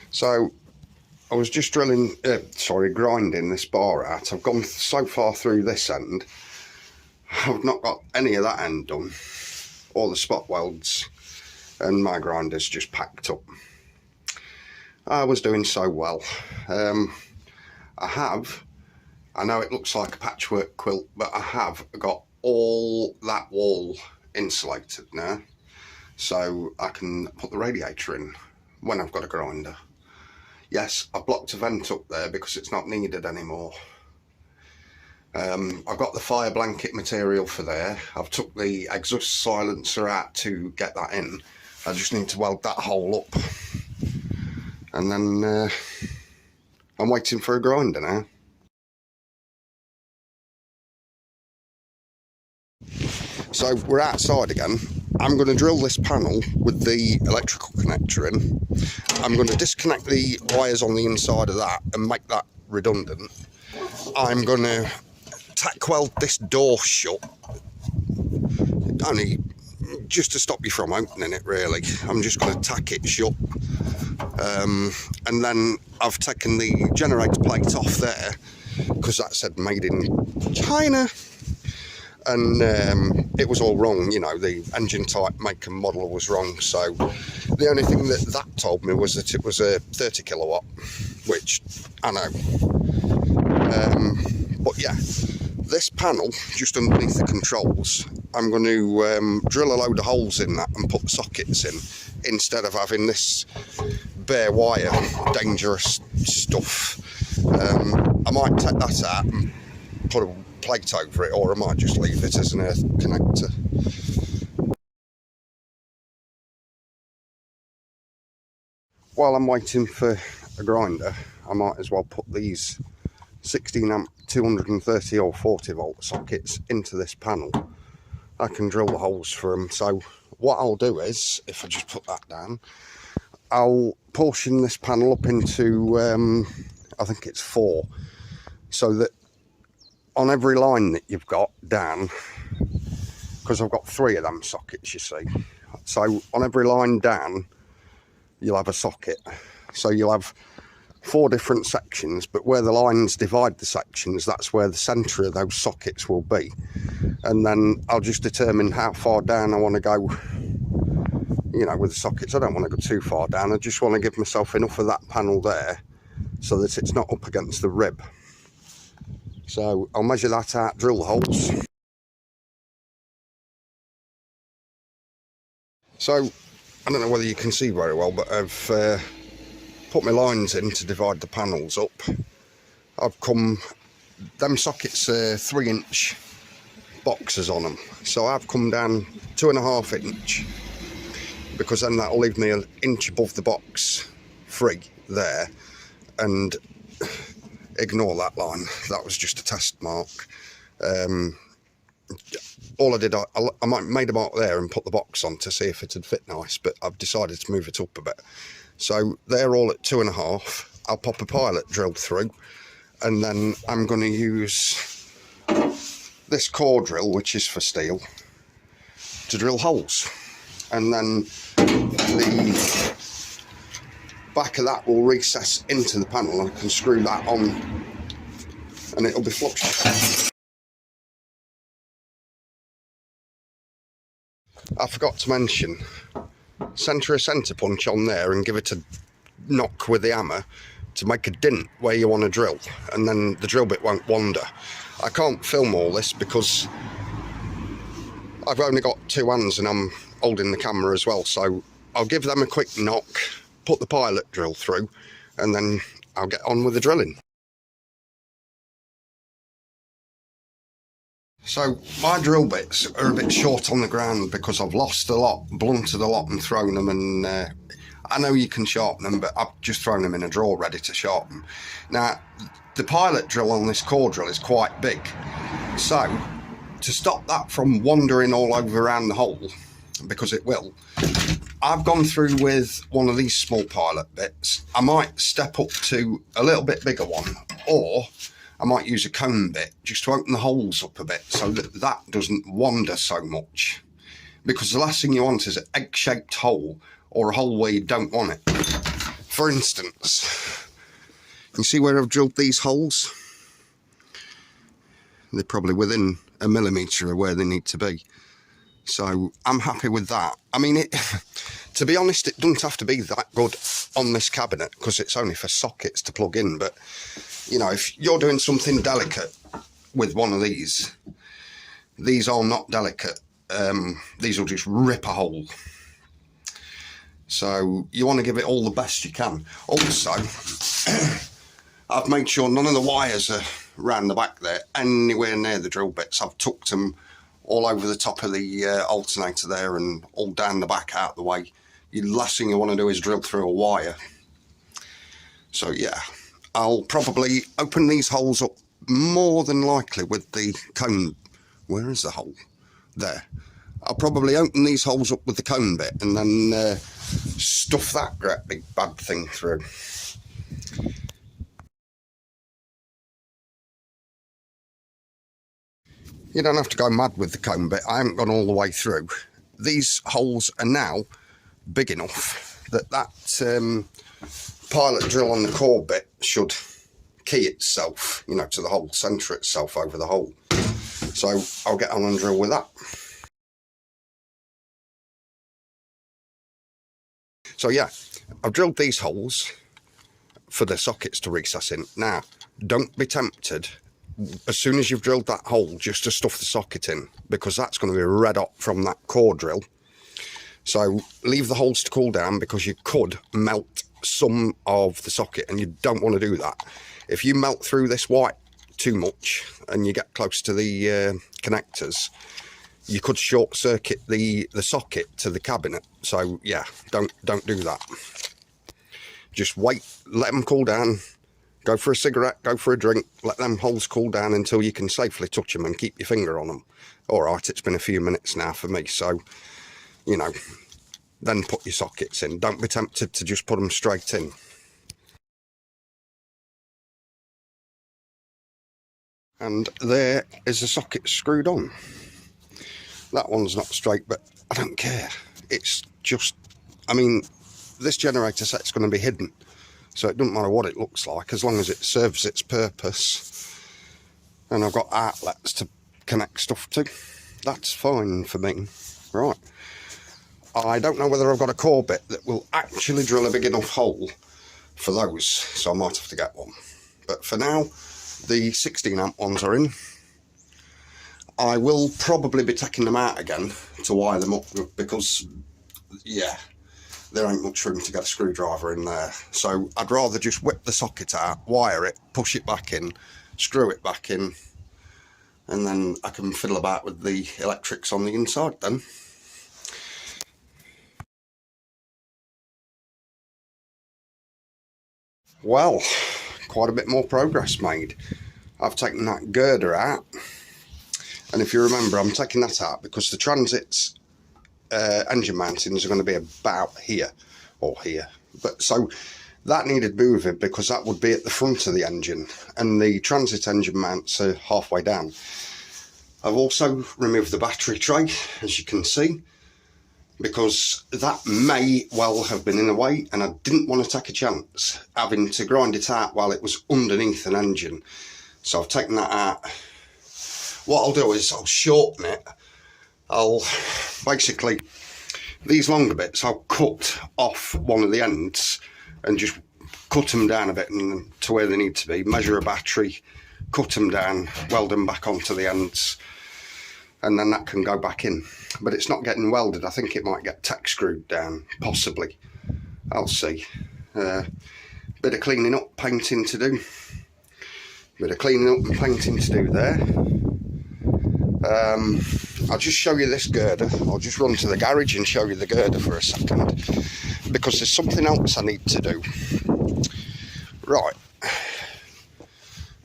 So I was just grinding this bar out. I've gone so far through this end, I've not got any of that end done, all the spot welds, and my grinder's just packed up. I was doing so well. I know it looks like a patchwork quilt, but I have got all that wall insulated now, so I can put the radiator in when I've got a grinder. Yes, I've blocked a vent up there because it's not needed anymore. I've got the fire blanket material for there. I've took the exhaust silencer out to get that in. I just need to weld that hole up. And then I'm waiting for a grinder now. So we're outside again. I'm going to drill this panel with the electrical connector in. I'm going to disconnect the wires on the inside of that and make that redundant. I'm going to tack weld this door shut, only just to stop you from opening it really. I'm just going to tack it shut. And then I've taken the generator plate off there because that said made in China. And it was all wrong, you know, the engine type, make and model was wrong. So the only thing that told me was that it was a 30 kilowatt, which I know. But yeah, this panel just underneath the controls, I'm going to drill a load of holes in that and put the sockets in, instead of having this bare wire, dangerous stuff. I might take that out and put a plate over it, or I might just leave it as an earth connector. While I'm waiting for a grinder, I might as well put these 16 amp 230 or 40 volt sockets into this panel. I can drill the holes for them. So what I'll do is, if I just put that down, I'll portion this panel up into I think it's 4, so that on every line that you've got down, because I've got 3 of them sockets, you see, so on every line down you'll have a socket. So you'll have 4 different sections, but where the lines divide the sections, that's where the centre of those sockets will be. And then I'll just determine how far down I want to go, you know, with the sockets. I don't want to go too far down. I just want to give myself enough of that panel there so that it's not up against the rib. So I'll measure that out, drill the holes. So I don't know whether you can see very well, but I've put my lines in to divide the panels up. I've come, them sockets are 3-inch boxes on them, so I've come down 2.5 inch, because then that'll leave me 1 inch above the box free there. And ignore that line, that was just a test mark. All I did, I made a mark there and put the box on to see if it would fit nice, but I've decided to move it up a bit. So they're all at 2.5. I'll pop a pilot drill through, and then I'm going to use this core drill, which is for steel, to drill holes. And then the back of that will recess into the panel, and I can screw that on and it'll be flush. I forgot to mention, centre a centre punch on there and give it a knock with the hammer to make a dint where you want to drill, and then the drill bit won't wander. I can't film all this because I've only got 2 hands and I'm holding the camera as well, so I'll give them a quick knock, put the pilot drill through, and then I'll get on with the drilling. So my drill bits are a bit short on the ground because I've lost a lot, blunted a lot and thrown them, and I know you can sharpen them, but I've just thrown them in a drawer ready to sharpen. Now the pilot drill on this core drill is quite big, so to stop that from wandering all over around the hole, because it will, I've gone through with one of these small pilot bits. I might step up to a little bit bigger one, or I might use a cone bit just to open the holes up a bit so that that doesn't wander so much. Because the last thing you want is an egg-shaped hole, or a hole where you don't want it. for instance, you see where I've drilled these holes? They're probably within a millimetre of where they need to be. So I'm happy with that. I mean, to be honest, it doesn't have to be that good on this cabinet because it's only for sockets to plug in. But, you know, if you're doing something delicate with one of these are not delicate. These will just rip a hole. So you want to give it all the best you can. Also, I've made sure none of the wires are round the back there, anywhere near the drill bits. I've tucked them all over the top of the alternator there and all down the back out the way. The last thing you want to do is drill through a wire. So yeah, I'll probably open these holes up more than likely with the cone. Where is the hole? There. I'll probably open these holes up with the cone bit and then stuff that great big bad thing through. You don't have to go mad with the cone bit. I haven't gone all the way through. These holes are now big enough that pilot drill on the core bit should key itself, you know, to the hole, centre itself over the hole. So I'll get on and drill with that. So yeah, I've drilled these holes for the sockets to recess in. Now, don't be tempted as soon as you've drilled that hole just to stuff the socket in, because that's going to be red hot from that core drill. So leave the holes to cool down, because you could melt some of the socket and you don't want to do that. If you melt through this white too much and you get close to the connectors, you could short circuit the socket to the cabinet. So yeah, don't do that. Just wait, let them cool down. Go for a cigarette, go for a drink, let them holes cool down until you can safely touch them and keep your finger on them. All right, it's been a few minutes now for me, so, you know, then put your sockets in. Don't be tempted to just put them straight in. And there is the socket screwed on. That one's not straight, but I don't care. It's just, I mean, this generator set's going to be hidden. So it doesn't matter what it looks like, as long as it serves its purpose. And I've got outlets to connect stuff to. That's fine for me. Right. I don't know whether I've got a core bit that will actually drill a big enough hole for those. So I might have to get one. But for now, the 16 amp ones are in. I will probably be taking them out again to wire them up, because, yeah, there ain't much room to get a screwdriver in there. So I'd rather just whip the socket out, wire it, push it back in, screw it back in, and then I can fiddle about with the electrics on the inside then. Well, quite a bit more progress made. I've taken that girder out, and if you remember, I'm taking that out because the Transit's engine mountings are going to be about here or here, but so that needed moving because that would be at the front of the engine, and the Transit engine mounts are halfway down. I've also removed the battery tray, as you can see, because that may well have been in the way, and I didn't want to take a chance having to grind it out while it was underneath an engine. So I've taken that out. What I'll do is I'll shorten it. I'll basically, these longer bits, I'll cut off one of the ends and just cut them down a bit and to where they need to be, measure a battery, cut them down, weld them back onto the ends, and then that can go back in. But it's not getting welded. I think it might get tack screwed down, possibly. I'll see. Bit of cleaning up, painting to do. Bit of cleaning up and painting to do there. I'll just show you this girder. I'll just run to the garage and show you the girder for a second, because there's something else I need to do. Right,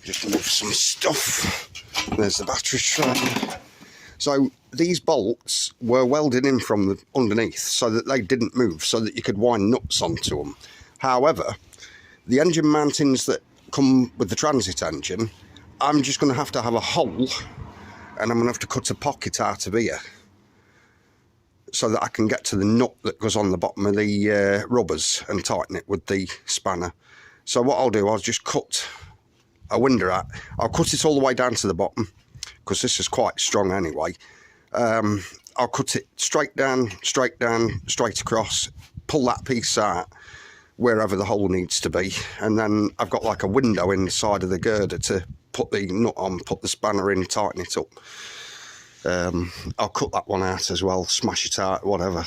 just move some stuff. There's the battery tray. So these bolts were welded in from the underneath so that they didn't move, so that you could wind nuts onto them. However, the engine mountings that come with the Transit engine, I'm just going to have a hole, and I'm going to have to cut a pocket out of here so that I can get to the nut that goes on the bottom of the rubbers and tighten it with the spanner. So what I'll do, I'll just cut a window out. I'll cut it all the way down to the bottom, because this is quite strong anyway. I'll cut it straight down, straight across, pull that piece out wherever the hole needs to be, and then I've got like a window in the side of the girder to put the nut on, put the spanner in, tighten it up. I'll cut that one out as well, smash it out, whatever.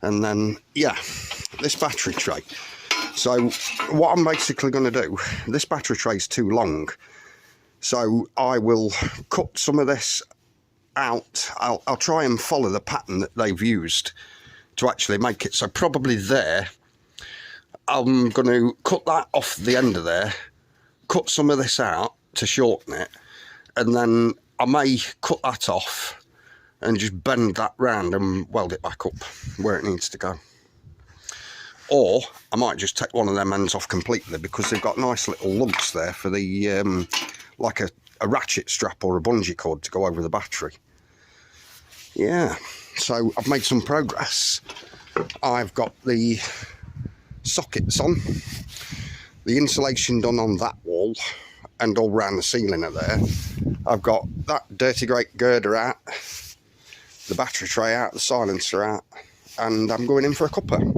And then, yeah, this battery tray. So what I'm basically going to do, this battery tray is too long, so I will cut some of this out. I'll try and follow the pattern that they've used to actually make it. So probably there, I'm going to cut that off the end of there, cut some of this out to shorten it, and then I may cut that off and just bend that round and weld it back up where it needs to go. Or I might just take one of them ends off completely, because they've got nice little lugs there for the, like a ratchet strap or a bungee cord to go over the battery. Yeah, so I've made some progress. I've got the sockets on, the insulation done on that wall and all round the ceiling of there. I've got that dirty great girder out, the battery tray out, the silencer out, and I'm going in for a cuppa.